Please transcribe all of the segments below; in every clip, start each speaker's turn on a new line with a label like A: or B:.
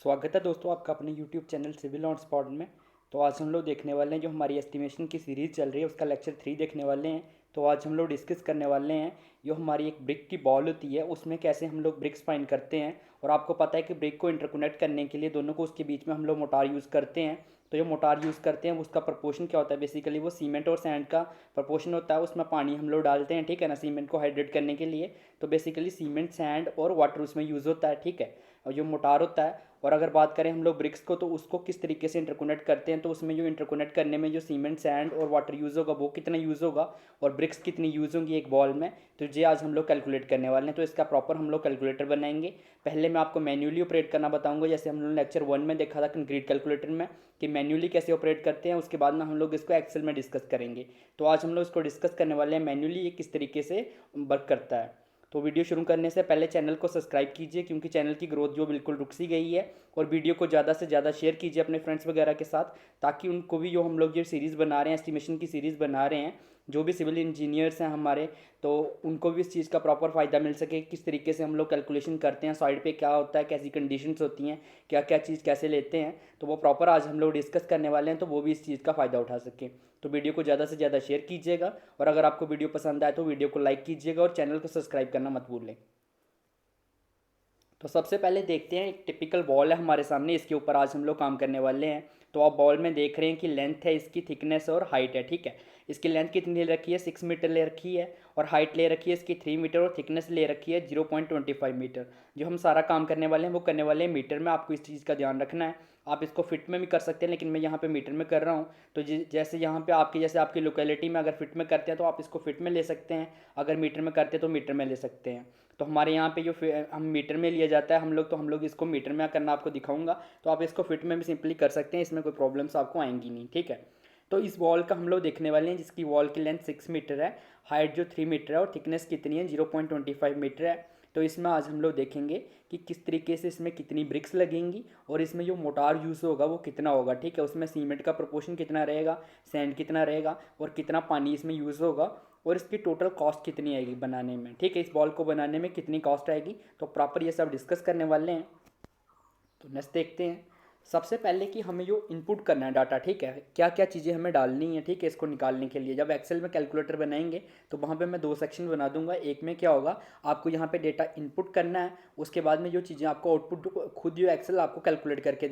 A: स्वागत है दोस्तों आपका अपने YouTube channel civil on spot में। तो आज हम लोग देखने वाले हैं जो हमारी एस्टिमेशन की सीरीज़ चल रही है उसका लेक्चर 3 देखने वाले हैं। तो आज हम लोग डिस्कस करने वाले हैं जो हमारी एक ब्रिक की बॉल होती है उसमें कैसे हम लोग ब्रिक्स फाइंड करते हैं। और आपको पता है कि ब्रिक को इंटरकनेक्ट करने के लिए दोनों को उसके बीच में हम लोग मोटार यूज़ करते हैं। तो जो मोटार यूज़ करते हैं उसका प्रपोर्शन क्या होता है, बेसिकली वो सीमेंट और सैंड का प्रपोर्शन होता है। उसमें पानी हम लोग डालते हैं, ठीक है ना, सीमेंट को हाइड्रेट करने के लिए। तो बेसिकली सीमेंट, सैंड और वाटर उसमें यूज़ होता है, ठीक है। और जो मोटार होता है, और अगर बात करें हम लोग ब्रिक्स को तो उसको किस तरीके से इंटरकनेक्ट करते हैं, तो उसमें जो इंटरकनेक्ट करने में जो सीमेंट, सैंड और वाटर यूज़ होगा वो कितना यूज़ होगा और ब्रिक्स कितनी यूज़ होंगी एक बॉल में, तो ये आज हम लोग कैलकुलेट करने वाले हैं। तो इसका प्रॉपर हम लोग कैलकुलेटर बनाएंगे। पहले मैं आपको मैन्युअली ऑपरेट करना बताऊंगा, जैसे हम लोग लेक्चर 1 में देखा था कंक्रीट कैलकुलेटर में कि मैन्युअली कैसे ऑपरेट करते हैं। उसके बाद में हम लोग इसको एक्सेल में डिस्कस करेंगे। तो आज हम लोग इसको डिस्कस करने वाले हैं मैन्युअली ये किस तरीके से वर्क करता है। तो वीडियो शुरू करने से पहले चैनल को सब्सक्राइब कीजिए क्योंकि चैनल की ग्रोथ जो बिल्कुल रुक सी गई है। और वीडियो को ज़्यादा से ज़्यादा शेयर कीजिए अपने फ्रेंड्स वगैरह के साथ, ताकि उनको भी जो हम लोग ये सीरीज़ बना रहे हैं, एस्टिमेशन की सीरीज़ बना रहे हैं, जो भी सिविल इंजीनियर्स हैं हमारे, तो उनको भी इस चीज़ का प्रॉपर फ़ायदा मिल सके। किस तरीके से हम लोग कैलकुलेशन करते हैं, साइड पे क्या होता है, कैसी कंडीशंस होती हैं, क्या क्या चीज़ कैसे लेते हैं, तो वो प्रॉपर आज हम लोग डिस्कस करने वाले हैं, तो वो भी इस चीज़ का फ़ायदा उठा सकें। तो वीडियो को ज़्यादा से ज़्यादा शेयर कीजिएगा और अगर आपको वीडियो पसंद आए तो वीडियो को लाइक कीजिएगा और चैनल को सब्सक्राइब करना मत भूलें। तो सबसे पहले देखते हैं, एक टिपिकल बॉल है हमारे सामने, इसके ऊपर आज हम लोग काम करने वाले हैं। तो आप बॉल में देख रहे हैं कि लेंथ है इसकी, थिकनेस और हाइट है, ठीक है। इसकी लेंथ कितनी ले रखी है, 6 मीटर ले रखी है, और हाइट ले रखी है इसकी 3 मीटर, और थिकनेस ले रखी है 0.25 मीटर। जो हम सारा काम करने वाले हैं वो करने वाले हैं मीटर में, आपको इस चीज़ का ध्यान रखना है। आप इसको फिट में भी कर सकते हैं लेकिन मैं यहाँ पे मीटर में कर रहा हूँ। तो जैसे यहाँ पे आपकी, जैसे आपकी लोकेलिटी में अगर फिट में करते हैं तो आप इसको फिट में ले सकते हैं, अगर मीटर में करते हैं तो मीटर में ले सकते हैं। तो हमारे यहाँ पे जो हम मीटर में लिया जाता है हम लोग, तो हम लोग इसको मीटर में करना आपको दिखाऊंगा। तो आप इसको फिट में भी सिंपली कर सकते हैं, इसमें कोई प्रॉब्लम्स आपको आएंगी नहीं, ठीक है। तो इस वॉल का हम लोग देखने वाले हैं जिसकी वॉल की लेंथ 6 मीटर है, हाइट जो 3 मीटर है, और थिकनेस कितनी है 0.25 मीटर है। तो इसमें आज हम लोग देखेंगे कि किस तरीके से इसमें कितनी ब्रिक्स लगेंगी और इसमें जो मोटार यूज़ होगा वो कितना होगा, ठीक है। उसमें सीमेंट का प्रोपोर्शन कितना रहेगा, सैंड कितना रहेगा, और कितना पानी इसमें यूज़ होगा, और इसकी टोटल कॉस्ट कितनी आएगी बनाने में, ठीक है। इस बॉल को बनाने में कितनी कॉस्ट आएगी, तो प्रॉपर ये सब डिस्कस करने वाले हैं। तो नेक्स्ट देखते हैं। सबसे पहले कि हमें जो इनपुट करना है डाटा, ठीक है, क्या क्या चीज़ें हमें डालनी है, ठीक है, इसको निकालने के लिए। जब एक्सेल में कैलकुलेटर बनाएंगे तो वहाँ पे मैं दो सेक्शन बना दूंगा। एक में क्या होगा, आपको यहाँ पे डेटा इनपुट करना है, उसके बाद में जो चीज़ें आपको आउटपुट खुद जो एक्सेल आपको कैलकुलेट करके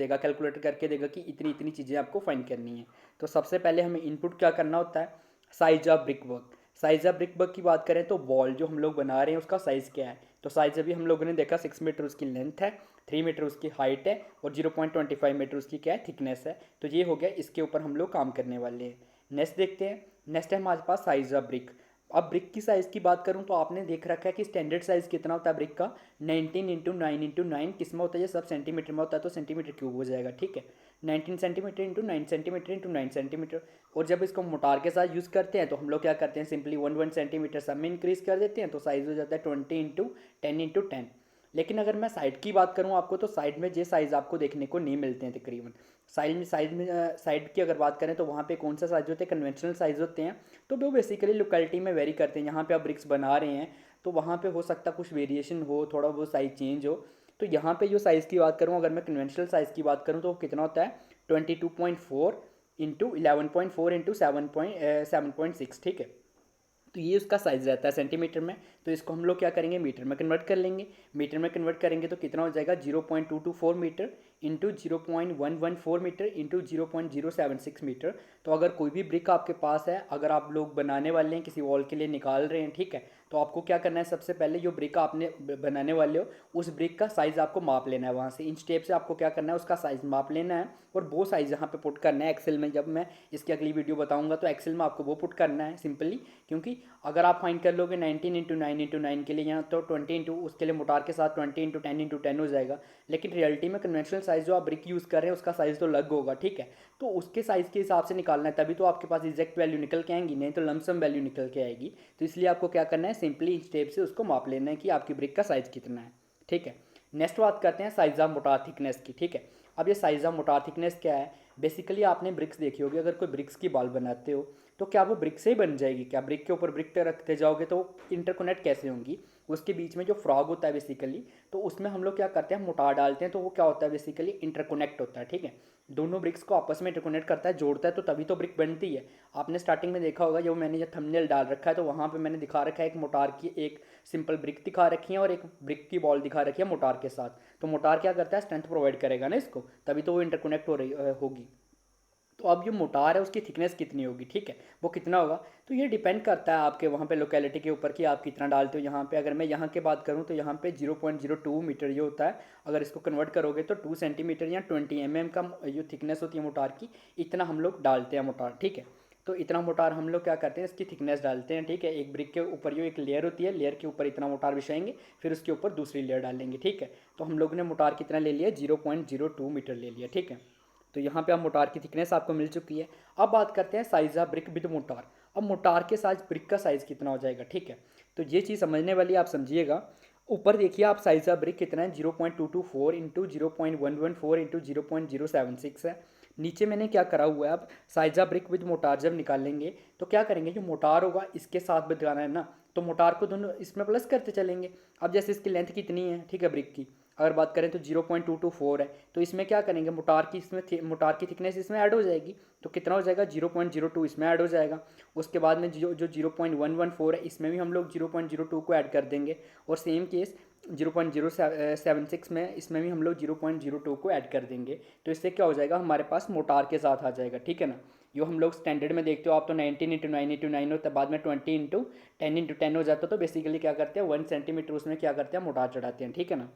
A: देगा कि इतनी इतनी चीज़ें आपको फाइंड करनी है। तो सबसे पहले हमें इनपुट क्या करना होता है, size of brick work. Size of brick work की बात करें तो बॉल जो हम लोग बना रहे हैं उसका साइज़ क्या है। तो साइज़ अभी हम लोगों ने देखा 6 मीटर उसकी लेंथ है, 3 मीटर उसकी हाइट है, और 0.25 मीटर उसकी क्या है, थिकनेस है। तो ये हो गया, इसके ऊपर हम लोग काम करने वाले हैं। नेक्स्ट देखते हैं। नेक्स्ट है हमारे पास साइज ऑफ ब्रिक। अब ब्रिक की साइज़ की बात करूं तो आपने देख रखा है कि स्टैंडर्ड साइज़ कितना होता है ब्रिक का, 19 × 9 × 9 किस में होता है, ये सब सेंटीमीटर में होता है, तो सेंटीमीटर क्यूब हो जाएगा, ठीक है। 19 centimetre into 9 centimetre into 9 centimetre. और जब इसको मोटार के साथ यूज़ करते हैं तो हम लोग क्या करते हैं, सिंपली 1 1 सेंटीमीटर सब में इंक्रीज कर देते हैं, तो साइज़ हो जाता है 20 × 10 × 10। लेकिन अगर मैं साइड की बात करूं आपको, तो साइड में ये साइज़ आपको देखने को नहीं मिलते हैं तकरीबन। साइड की अगर बात करें तो वहाँ पे कौन सा साइज़ होते हैं, कन्वेंशनल साइज़ होते हैं। तो वो बेसिकली लोकेलिटी में वेरी करते हैं। यहाँ पे आप ब्रिक्स बना रहे हैं तो वहाँ पे हो सकता है कुछ वेरिएशन हो, थोड़ा बहुत साइज़ चेंज हो। तो यहाँ पे जो साइज़ की बात करूँ, अगर मैं कन्वेंशनल साइज़ की बात करूँ तो वो कितना होता है, 22.4 इंटू 11.4 इंटू 7.6, ठीक है। तो ये उसका साइज़ रहता है सेंटीमीटर में। तो इसको हम लोग क्या करेंगे, मीटर में कन्वर्ट कर लेंगे। मीटर में कन्वर्ट करेंगे तो कितना हो जाएगा, 0.224 metre into 0.114 metre into 0.076 metre. तो अगर कोई भी ब्रिक आपके पास है, अगर आप लोग बनाने वाले हैं, किसी वॉल के लिए निकाल रहे हैं, ठीक है, तो आपको क्या करना है, सबसे पहले जो ब्रिक आपने बनाने वाले हो उस ब्रिक का साइज़ आपको माप लेना है। वहाँ से इन स्टेप से आपको क्या करना है, उसका साइज़ माप लेना है और वो साइज़ यहाँ पे पुट करना है एक्सेल में। जब मैं इसकी अगली वीडियो बताऊँगा तो एक्सेल में आपको वो पुट करना है सिंपली। क्योंकि अगर आप फाइंड कर लोगे 19 × 9 × 9 के लिए, यहाँ तो 20 इंटू उसके लिए मोटार के साथ 20 × 10 × 10 हो जाएगा। लेकिन रियलिटी में कन्वेंशनल साइज़ जो आप ब्रिक यूज़ कर रहे हैं उसका साइज़ तो अलग होगा, ठीक है। तो उसके साइज़ के हिसाब से निकालना है, तभी तो आपके पास एग्जैक्ट वैल्यू निकल के आएंगी, नहीं तो लमसम वैल्यू निकल के आएगी। तो इसलिए आपको क्या करना है, सिंपली स्टेप से उसको माप लेना है कि आपकी ब्रिक का साइज़ कितना है, ठीक है। नेक्स्ट बात करते हैं साइज़ ऑफ मोटार थिकनेस की, ठीक है। अब ये साइज़ ऑफ मोटार थिकनेस क्या है, बेसिकली आपने ब्रिक्स देखी होगी। अगर कोई ब्रिक्स की बॉल बनाते हो तो क्या वो ब्रिक से ही बन जाएगी, क्या ब्रिक के ऊपर ब्रिक रखते जाओगे तो इंटरकनेक्ट कैसे होंगी। उसके बीच में जो फ्रॉग होता है बेसिकली, तो उसमें हम लोग क्या करते हैं, मोटार डालते हैं, तो वो क्या होता है बेसिकली इंटरकनेक्ट होता है, ठीक है। दोनों ब्रिक्स को आपस में इंटरकनेक्ट करता है, जोड़ता है, तो तभी तो ब्रिक बनती है। आपने स्टार्टिंग में देखा होगा, जो मैंने ये थंबनेल डाल रखा है तो वहाँ पे मैंने दिखा रखा है एक मोटार की एक सिंपल ब्रिक दिखा रखी है और एक ब्रिक की बॉल दिखा रखी है मोटार के साथ। तो मोटार क्या करता है, स्ट्रेंथ प्रोवाइड करेगा ना इसको, तभी तो वो इंटरकनेक्ट हो रही होगी। तो अब जो मोटार है उसकी थिकनेस कितनी होगी, ठीक है, वो कितना होगा, तो ये डिपेंड करता है आपके वहाँ पे लोकेलिटी के ऊपर कि आप कितना डालते हो। यहाँ पे अगर मैं यहाँ की बात करूँ तो यहाँ पे 0.02 मीटर ये होता है। अगर इसको कन्वर्ट करोगे तो 2 सेंटीमीटर या 20 mm का जो थिकनेस होती है मोटार की, इतना हम लोग डालते हैं मोटार, ठीक है। तो इतना मोटार हम लोग क्या करते हैं, इसकी थिकनेस डालते हैं, ठीक है। एक ब्रिक के ऊपर जो एक लेयर होती है, लेयर के ऊपर इतना मोटार बिछाएंगे, फिर उसके ऊपर दूसरी लेयर डालेंगे, ठीक है। तो हम लोग ने मोटार कितना ले लिया, 0.02 मीटर ले लिया, ठीक है। तो यहाँ पे अब मोटार की थिकनेस आपको मिल चुकी है। अब बात करते हैं size of brick with motor. अब मोटार के साथ ब्रिक का साइज़ कितना हो जाएगा, ठीक है। तो ये चीज़ समझने वाली आप समझिएगा। ऊपर देखिए आप, साइज ऑफ ब्रिक कितना है, 0.224 इंटू 0.114 इंटू 0.076 है। नीचे मैंने क्या करा हुआ है, अब size of brick with motor जब निकालेंगे तो क्या करेंगे, जो मोटार होगा इसके साथ बताना है ना, तो मोटार को दोनों इसमें प्लस करते चलेंगे। अब जैसे इसकी लेंथ कितनी है, ठीक है, ब्रिक की अगर बात करें तो 0.224 है, तो इसमें क्या करेंगे, मोटार की इसमें मोटार की थिकनेस इसमें ऐड हो जाएगी, तो कितना हो जाएगा, 0.02 इसमें ऐड हो जाएगा। उसके बाद में जो जो 0.114 है इसमें भी हम लोग 0.02 को ऐड कर देंगे, और सेम केस 0.076 में इसमें भी हम लोग 0.02 को ऐड कर देंगे। तो इससे क्या हो जाएगा, हमारे पास मोटार के साथ आ जाएगा, ठीक है ना। जो हम लोग स्टैंडर्ड में देखते हो आप, तो 19 × 9 × 9 होता है, बाद में 20 × 10 × 10 हो जाता है। तो बेसिकली क्या करते हैं, 1 सेंटीमीटर उसमें क्या करते हैं, मोटार चढ़ाते हैं, ठीक है ना।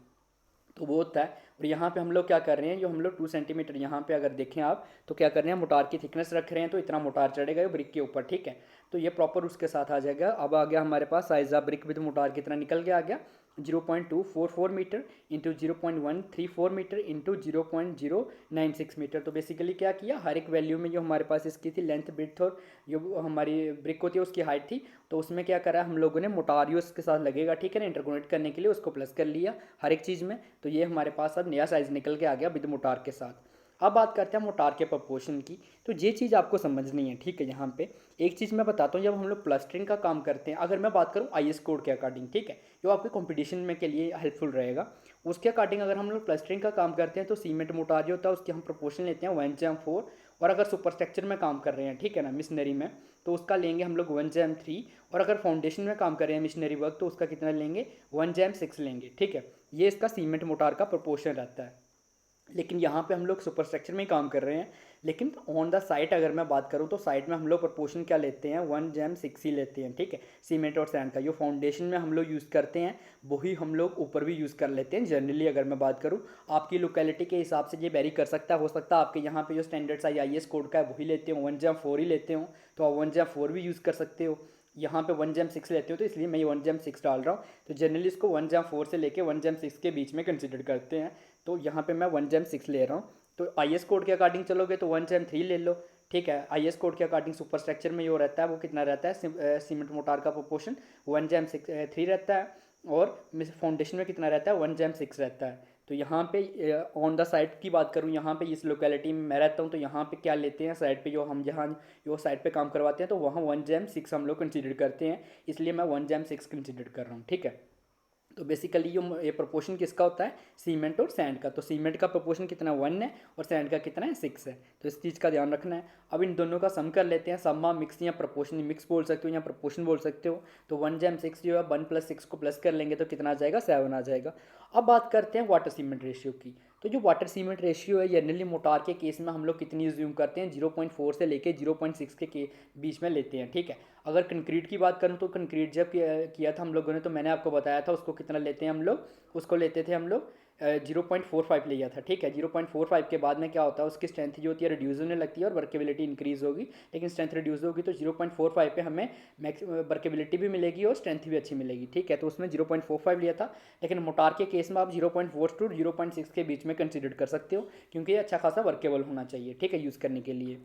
A: तो वो होता है। और यहाँ पे हम लोग क्या कर रहे हैं, जो हम लोग 2 सेंटीमीटर यहाँ पे अगर देखें आप, तो क्या कर रहे हैं, मोटार की थिकनेस रख रहे हैं, तो इतना मोटार चढ़ेगा ये ब्रिक के ऊपर, ठीक है। तो ये प्रॉपर उसके साथ आ जाएगा। अब आ गया हमारे पास size of brick with mortar कितना निकल के आ गया, 0.244 metre into 0.134 metre into 0.096 metre. तो बेसिकली क्या किया, हर एक वैल्यू में जो हमारे पास इसकी थी लेंथ, ब्रिथ और जो हमारी ब्रिक होती है उसकी हाइट थी, तो उसमें क्या करा हम लोगों ने, मोटार उसके साथ लगेगा, ठीक है ना, इंटरकनेक्ट करने के लिए उसको प्लस कर लिया हर एक चीज़ में। तो ये हमारे पास अब नया साइज़ निकल के आ गया विद मोटार के साथ। अब बात करते हैं मोटार के प्रपोर्शन की। तो ये चीज़ आपको समझनी है, ठीक है। यहाँ पे एक चीज़ मैं बताता हूँ, जब हम लोग प्लास्टरिंग का काम करते हैं, अगर मैं बात करूँ IS कोड के अकॉर्डिंग, ठीक है, जो आपके कंपटीशन में के लिए हेल्पफुल रहेगा, उसके अकॉर्डिंग अगर हम लोग प्लास्टरिंग का काम करते हैं तो सीमेंट मोटार जो होता है उसकी हम प्रोपोर्शन लेते हैं 1/4। और अगर सुपर स्ट्रक्चर में काम कर रहे हैं, ठीक है ना, मिशनरी में, तो उसका लेंगे हम लोग 1/3। और अगर फाउंडेशन में काम कर रहे हैं मिशनरी वर्क, तो उसका कितना लेंगे, 1/6 लेंगे, ठीक है। ये इसका सीमेंट मोटार का प्रोपोर्शन रहता है। लेकिन यहाँ पे हम लोग सुपर स्ट्रक्चर में ही काम कर रहे हैं। लेकिन ऑन द साइट अगर मैं बात करूँ तो साइट में हम लोग प्रोपोर्शन क्या लेते हैं, 1/6 ही लेते हैं, ठीक है। सीमेंट और सैंड का जो फाउंडेशन में हम लोग यूज़ करते हैं वही हम लोग ऊपर भी यूज़ कर लेते हैं जनरली। अगर मैं बात करूँ, आपकी लोकेलिटी के हिसाब से ये वेरी कर सकता है, हो सकता है आपके यहाँ पे जो स्टैंडर्ड साइज IS कोड का है वही लेते हो, 1/4 ही लेते हो, तो आप 1/4 भी यूज़ कर सकते हो। यहाँ पे 1/6 लेते हो, तो इसलिए मैं ये 1/6 डाल रहा हूँ। तो जनरली इसको 1/4 से लेके 1/6 के बीच में कंसिडर करते हैं। तो यहाँ पे मैं 1/6 ले रहा हूँ। तो IS कोड के अकॉर्डिंग चलोगे तो 1/3 ले लो, ठीक है। IS कोड के अकॉर्डिंग सुपर स्ट्रक्चर में जो रहता है वो कितना रहता है, सीमेंट मोटार का प्रोपोर्शन 1/3 रहता है, और फाउंडेशन में कितना रहता है, 1/6 रहता है। तो यहाँ पे ऑन द साइट की बात करूँ, यहाँ पे इस लोकेलिटी में मैं रहता हूँ, तो यहाँ पे क्या लेते हैं, साइट पे जो हम जहाँ जो साइट पे काम करवाते हैं, तो वहाँ 1/6 हम लोग कंसिडर करते हैं, इसलिए मैं 1/6 कंसिडर कर रहा हूँ, ठीक है। तो बेसिकली ये प्रोपोर्शन किसका होता है, सीमेंट और सैंड का। तो सीमेंट का प्रोपोर्शन कितना 1 है और सैंड का कितना है 6 है। तो इस चीज़ का ध्यान रखना है। अब इन दोनों का सम कर लेते हैं, सम्मा मिक्स या प्रोपोर्शन, मिक्स बोल सकते हो या प्रोपोर्शन बोल सकते हो। तो 1/6 जो है 1 + 6 को प्लस कर लेंगे तो कितना आ जाएगा, 7 आ जाएगा। अब बात करते हैं वाटर सीमेंट रेशियो की। तो जो वाटर सीमेंट रेशियो है जनरली मोटार के केस में हम लोग कितनी यूज़ करते हैं, 0.4 से लेके 0.6 के बीच में लेते हैं, ठीक है। अगर कंक्रीट की बात करूँ तो कंक्रीट जब किया था हम लोगों ने, तो मैंने आपको बताया था उसको कितना लेते हैं हम लोग, उसको लेते थे हम लोग 0.45 लिया था, ठीक है। 0.45 के बाद में क्या होता है, उसकी स्ट्रेंथ जो होती है रिड्यूस होने लगती है और वर्केबिलिटी इंक्रीज होगी। लेकिन स्ट्रेंथ रिड्यूस होगी तो 0.45 पे हमें मैक्स वर्केबिलिटी भी मिलेगी और स्ट्रेंथ भी अच्छी मिलेगी, ठीक है। तो उसमें 0.45 लिया था। लेकिन मोटार के केस में आप 0.4 to 0.6 के बीच में कंसिडर कर सकते हो, क्योंकि ये अच्छा खासा वर्केबल होना चाहिए, ठीक है, यूज़ करने के लिए।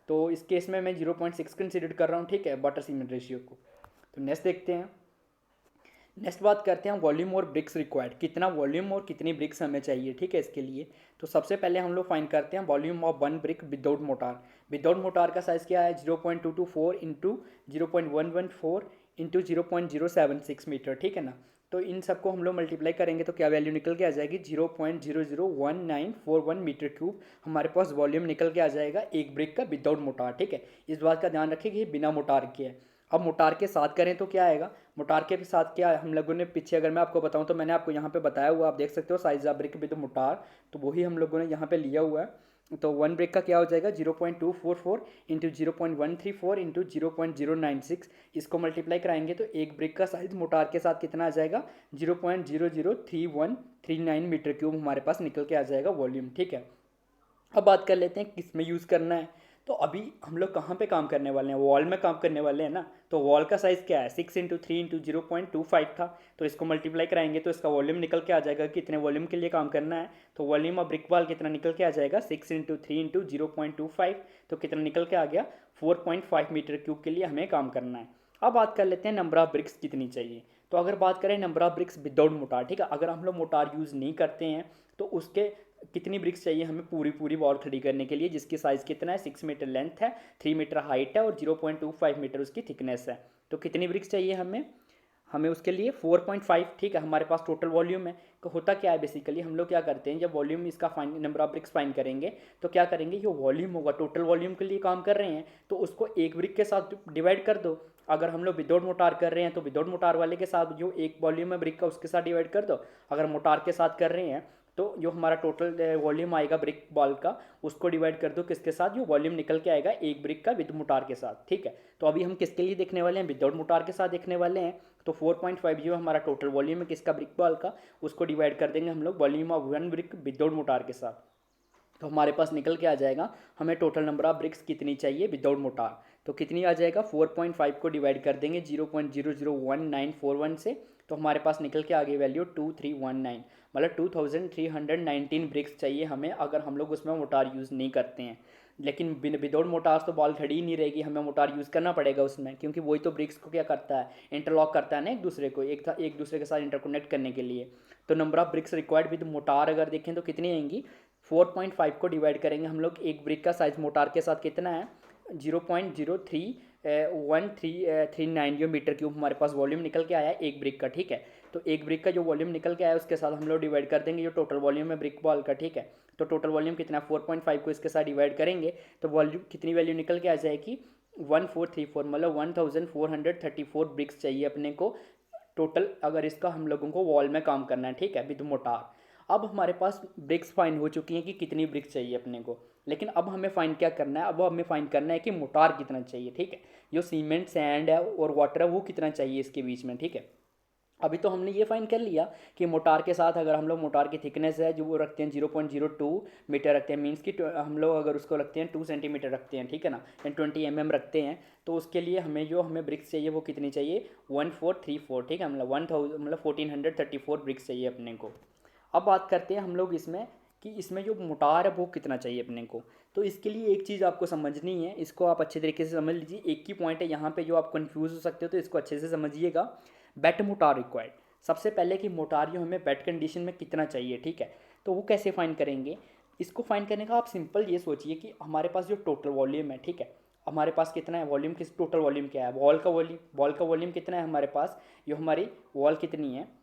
A: तो इस केस में मैं 0.6 कंसिडर कर रहा हूँ, ठीक है, वाटर सीमेंट रेशियो को। तो नेक्स्ट देखते हैं। नेक्स्ट बात करते हैं वॉल्यूम और ब्रिक्स रिक्वायर्ड, कितना वॉल्यूम और कितनी ब्रिक्स हमें चाहिए, ठीक है, इसके लिए। तो सबसे पहले हम लोग फाइंड करते हैं volume of 1 brick without motor. Without motor का साइज़ क्या है, 0.224 इंटू 0.114 इंटू 0.076 मीटर, ठीक है ना। तो इन सबको हम लोग मल्टीप्लाई करेंगे तो क्या वैल्यू निकल के आ जाएगी 0.001941 मीटर क्यूब हमारे पास वॉल्यूम निकल के आ जाएगा एक ब्रिक का विदाउट मोटार। ठीक है, इस बात का ध्यान रखें कि ये बिना मोटार के है। अब मोटार के साथ करें तो क्या आएगा, मोटार के साथ क्या हम लोगों ने पीछे अगर मैं आपको बताऊं तो मैंने आपको यहाँ पे बताया हुआ, आप देख सकते हो size of brick with motor, तो वही हम लोगों ने यहाँ पे लिया हुआ है। तो वन ब्रिक का क्या हो जाएगा 0.244 इंटू 0.134 इंटू 0.096, इसको मल्टीप्लाई कराएंगे तो एक ब्रिक का साइज मोटार के साथ कितना आ जाएगा 0.003139 मीटर क्यूब हमारे पास निकल के आ जाएगा वॉल्यूम। ठीक है, अब बात कर लेते हैं किस में यूज़ करना है। तो अभी हम लोग कहाँ पे काम करने वाले हैं, वॉल में काम करने वाले हैं ना। तो वॉल का साइज़ क्या है 6 × 3 × 0.25 था, तो इसको मल्टीप्लाई कराएंगे तो इसका वॉल्यूम निकल के आ जाएगा कितने वॉल्यूम के लिए काम करना है। तो वॉल्यूम ऑफ ब्रिक वॉल कितना निकल के आ जाएगा 6 × 3 × 0.25, तो कितना निकल के आ गया 4.5 मीटर क्यूब के लिए हमें काम करना है। अब बात कर लेते हैं नंबर ऑफ ब्रिक्स कितनी चाहिए। तो अगर बात करें number of BRICS without motor, ठीक है, अगर हम लोग मोटार यूज़ नहीं करते हैं तो उसके कितनी ब्रिक्स चाहिए हमें पूरी वॉल खड़ी करने के लिए, जिसकी साइज़ कितना है 6 मीटर लेंथ है, 3 मीटर हाइट है और 0.25 मीटर उसकी थिकनेस है। तो कितनी ब्रिक्स चाहिए हमें उसके लिए 4.5। ठीक है, हमारे पास टोटल वॉल्यूम है। तो होता क्या है बेसिकली हम लोग क्या करते हैं, जब वॉल्यूम इसका fine number of BRICS fine करेंगे तो क्या करेंगे, जो वॉल्यूम होगा टोटल वॉल्यूम के लिए काम कर रहे हैं तो उसको एक ब्रिक के साथ डिवाइड कर दो। अगर हम लोग विदाउट मोटार कर रहे हैं तो विदाउट मोटार वाले के साथ जो एक वॉल्यूम है ब्रिक का उसके साथ डिवाइड कर दो। अगर मोटार के साथ कर रहे हैं तो जो हमारा टोटल वॉल्यूम आएगा ब्रिक बॉल का उसको डिवाइड कर दो किसके साथ, जो वॉल्यूम निकल के आएगा एक ब्रिक का विद मोटार के साथ। ठीक है, तो अभी हम किसके लिए देखने वाले हैं, विदाउट मोटार के साथ देखने वाले हैं। तो 4.5 जो हमारा टोटल वॉल्यूम है किसका, ब्रिक बॉल का, उसको डिवाइड कर देंगे हम लोग volume of one brick without motor के साथ। तो हमारे पास निकल के आ जाएगा हमें टोटल नंबर ऑफ ब्रिक्स कितनी चाहिए विदाउट मोटार। तो कितनी आ जाएगा 4.5 को डिवाइड कर देंगे 0.001941 से, तो हमारे पास निकल के आ गई वैल्यू 2319, मतलब 2319 ब्रिक्स चाहिए हमें अगर हम लोग उसमें मोटार यूज़ नहीं करते हैं। लेकिन विदाउट मोटार तो बॉल खड़ी ही नहीं रहेगी, हमें मोटार यूज़ करना पड़ेगा उसमें, क्योंकि वही तो ब्रिक्स को क्या करता है, इंटरलॉक करता है ना एक दूसरे को, एक दूसरे के साथ इंटरकनेक्ट करने के लिए। तो number of BRICS required with motor अगर देखें तो कितनी आएंगी, 4.5 को डिवाइड करेंगे हम लोग, एक ब्रिक का साइज मोटार के साथ कितना है 0.03139 जो मीटर क्यूब हमारे पास वॉल्यूम निकल के आया है एक ब्रिक का। ठीक है, तो एक ब्रिक का जो वॉल्यूम निकल के आया है उसके साथ हम लोग डिवाइड कर देंगे जो टोटल वॉल्यूम है ब्रिक बॉल का। ठीक है, तो टोटल वॉल्यूम कितना 4.5 को इसके साथ डिवाइड करेंगे तो वॉल्यूम कितनी वैल्यू निकल के आ जाएगी 1434, मतलब 1434 ब्रिक्स चाहिए अपने को टोटल अगर इसका हम लोगों को वॉल में काम करना है। ठीक है, विद मोटार। अब हमारे पास ब्रिक्स फाइन हो चुकी हैं कि कितनी ब्रिक्स चाहिए अपने को, लेकिन अब हमें फाइन क्या करना है, अब हमें फाइन करना है कि मोटार कितना चाहिए। ठीक है, जो सीमेंट सैंड है और वाटर है वो कितना चाहिए इसके बीच में। ठीक है, अभी तो हमने ये फाइन कर लिया कि मोटार के साथ अगर हम लोग मोटार की थिकनेस है जो वो रखते हैं 0.02 मीटर रखते हैं, मीन्स कि हम लोग अगर उसको रखते हैं 2 सेंटीमीटर रखते हैं, ठीक है ना, 20 mm रखते हैं, तो उसके लिए हमें ब्रिक्स चाहिए वो कितनी चाहिए 1434। ठीक है, मतलब 1434 ब्रिक्स चाहिए अपने को। अब बात करते हैं हम लोग इसमें कि इसमें जो मोटार है वो कितना चाहिए अपने को। तो इसके लिए एक चीज़ आपको समझनी है, इसको आप अच्छे तरीके से समझ लीजिए, एक ही पॉइंट है यहाँ पे जो आप कंफ्यूज हो सकते हो, तो इसको अच्छे से समझिएगा। बेट मोटार रिक्वायर्ड, सबसे पहले कि मोटार जो हमें बेट कंडीशन में कितना चाहिए। ठीक है, तो वो कैसे फाइन करेंगे, इसको फाइन करने का आप सिंपल ये सोचिए कि हमारे पास जो टोटल वॉल्यूम है, ठीक है, हमारे पास कितना है वॉल्यूम, किस टोटल वॉल्यूम क्या है, बॉल का वॉल्यूम कितना है हमारे पास, जो हमारी वॉल कितनी है,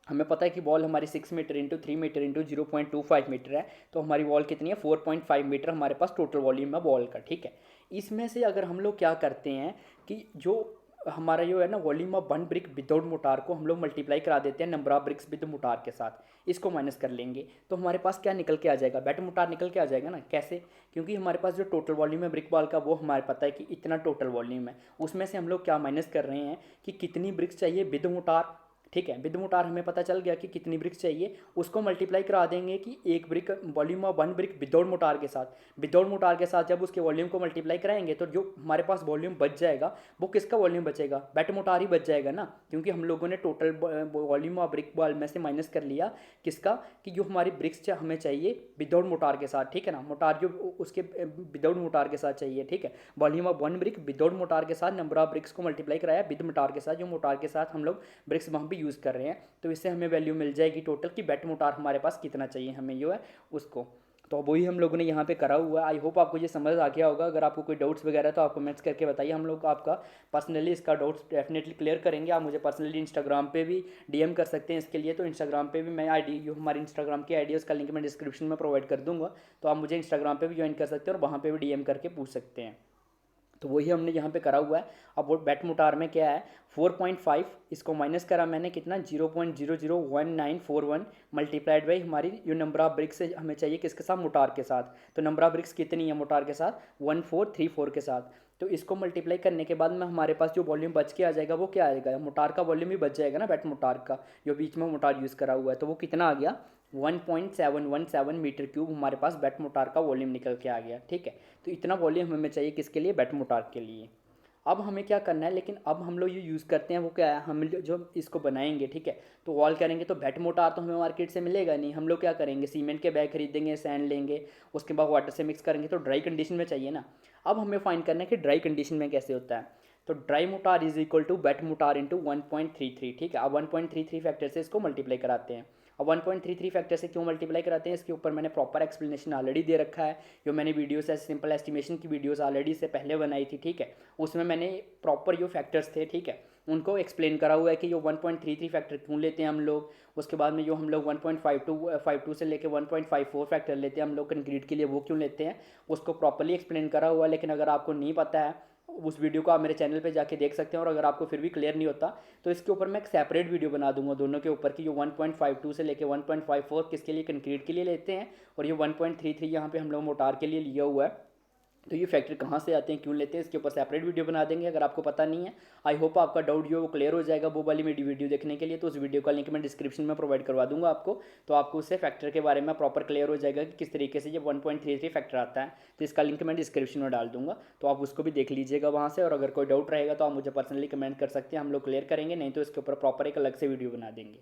A: हमें पता है कि वॉल हमारी 6 metre into 3 metre into 0.25 metre है, तो हमारी वॉल कितनी है 4.5 मीटर हमारे पास टोटल वॉल्यूम है वॉल का। ठीक है, इसमें से अगर हम लोग क्या करते हैं कि जो हमारा जो है ना volume of one brick without motor को हम लोग मल्टीप्लाई करा देते हैं number of BRICS with motor के साथ, इसको माइनस कर लेंगे तो हमारे पास क्या निकल के आ जाएगा, बेट मोटार निकल के आ जाएगा ना। कैसे, क्योंकि हमारे पास जो टोटल वॉल्यूम है ब्रिक बॉल का वो हमारे पता है कि इतना टोटल वॉल्यूम है, उसमें से हम लोग क्या माइनस कर रहे हैं कि कितनी ब्रिक्स चाहिए विद मोटार। ठीक है, विद मोटार हमें पता चल गया कि कितनी ब्रिक्स चाहिए, उसको मल्टीप्लाई करा देंगे कि एक brick volume of one brick without motor के साथ, विदाउट मोटार के साथ जब उसके वॉल्यूम को मल्टीप्लाई कराएंगे तो जो हमारे पास वॉल्यूम बच जाएगा वो किसका वॉल्यूम बचेगा, बेट मोटार ही बच जाएगा ना, क्योंकि हम लोगों ने total volume of brick ball में से माइनस कर लिया किसका, कि जो हमारी ब्रिक्स हमें चाहिए विदाउट मोटार के साथ। ठीक है ना, मोटार जो उसके विदाउट मोटार के साथ चाहिए। ठीक है, volume of one brick without motor के साथ नंबर ऑफ ब्रिक्स को मल्टीप्लाई कराया विद मोटार के साथ, जो मोटार के साथ हम लोग ब्रिक्स वहाँ भी यूज़ कर रहे हैं, तो इससे हमें वैल्यू मिल जाएगी टोटल कि बेट मोटार हमारे पास कितना चाहिए हमें जो है उसको। तो वही हम लोगों ने यहाँ पे करा हुआ है। आई होप आपको ये समझ आ गया होगा। अगर आपको कोई डाउट्स वगैरह तो आप कमेंट्स करके बताइए, हम लोग आपका पर्सनली इसका डाउट्स डेफिनेटली क्लियर करेंगे। आप मुझे पर्सनली इंस्टाग्राम पे भी डीएम कर सकते हैं इसके लिए। तो इंस्टाग्राम पे भी मैं आईडी, जो हमारी इंस्टाग्राम की आईडी है उसका लिंक मैं डिस्क्रिप्शन में प्रोवाइड कर दूँगा, तो आप मुझे इंस्टाग्राम पर भी ज्वाइन कर सकते हैं और वहाँ पर भी डीएम करके पूछ सकते हैं। तो वही हमने यहाँ पे करा हुआ है। अब वो बेट मोटार में क्या है, 4.5 इसको माइनस करा मैंने कितना, 0.001941 मल्टीप्लाइड बाई हमारी जो नंबर ऑफ ब्रिक्स हमें चाहिए किसके साथ, मोटार के साथ। तो नंबर ऑफ ब्रिक्स कितनी है मोटार के साथ, 1434 के साथ। तो इसको मल्टीप्लाई करने के बाद में हमारे पास जो वॉल्यूम बच के आ जाएगा वो क्या आएगा, मोटार का वॉल्यूम भी बच जाएगा ना, बैट मोटार का जो बीच में मोटार यूज़ करा हुआ है। तो वो कितना आ गया, 1.717 मीटर क्यूब हमारे पास बैट मोटार का वॉल्यूम निकल के आ गया। ठीक है, तो इतना वॉल्यूम हमें चाहिए किसके लिए, बैट मोटार के लिए। अब हमें क्या करना है, लेकिन अब हम लोग ये यूज़ करते हैं वो क्या है, हम जो इसको बनाएंगे, ठीक है, तो वॉल करेंगे तो बैट मोटार तो हमें मार्केट से मिलेगा नहीं। हम लोग क्या करेंगे, सीमेंट के बैग खरीदेंगे, सैंड लेंगे, उसके बाद वाटर से मिक्स करेंगे, तो ड्राई कंडीशन में चाहिए ना। अब हमें फाइंड करना है कि ड्राई कंडीशन में कैसे होता है। तो dry mortar is equal to wet mortar into 1.33। ठीक है, अब 1.33 फैक्टर से इसको मल्टीप्लाई कराते हैं। अब 1.33 फैक्टर से क्यों मल्टीप्लाई कराते हैं, इसके ऊपर मैंने प्रॉपर एक्सप्लेनेशन ऑलरेडी दे रखा है। जो मैंने वीडियोस है, सिंपल एस्टिमेशन की वीडियोस ऑलरेडी से पहले बनाई थी, ठीक है, उसमें मैंने प्रॉपर जो फैक्टर्स थे, ठीक है, उनको एक्सप्लेन करा हुआ है कि जो 1.33 फैक्टर क्यों लेते हैं हम लोग। उसके बाद में जो हम लोग 1.52 से लेकर 1.54 फैक्टर लेते हैं हम लोग कंक्रीट के लिए, वो क्यों लेते हैं, उसको प्रॉपरली एक्सप्लेन करा हुआ है। लेकिन अगर आपको नहीं पता है, उस वीडियो को आप मेरे चैनल पे जाके देख सकते हैं। और अगर आपको फिर भी क्लियर नहीं होता तो इसके ऊपर मैं एक सेपरेट वीडियो बना दूंगा दोनों के ऊपर कि जो 1.52 से लेके 1.54 किसके लिए, कंक्रीट के लिए लेते हैं, और ये 1.33 यहाँ पे हम लोग मोटार के लिए लिया हुआ है। तो ये फैक्टर कहाँ से आते हैं, क्यों लेते हैं, इसके ऊपर सेपरेट वीडियो बना देंगे अगर आपको पता नहीं है। आई होप आपका डाउट जो है वो क्लियर हो जाएगा वो वाली मेरी वीडियो देखने के लिए। तो उस वीडियो का लिंक मैं डिस्क्रिप्शन में प्रोवाइड करवा दूंगा आपको, तो आपको उससे फैक्टर के बारे में प्रॉपर क्लियर हो जाएगा कि किस तरीके से ये 1.33 फैक्टर आता है। तो इसका लिंक मैं डिस्क्रिप्शन में डाल दूंगा, तो आप उसको भी देख लीजिएगा वहाँ से। और अगर कोई डाउट रहेगा तो आप मुझे पर्सनली कमेंट कर सकते हैं, हम लोग क्लियर करेंगे, नहीं तो इसके ऊपर प्रॉपर एक अलग से वीडियो बना देंगे।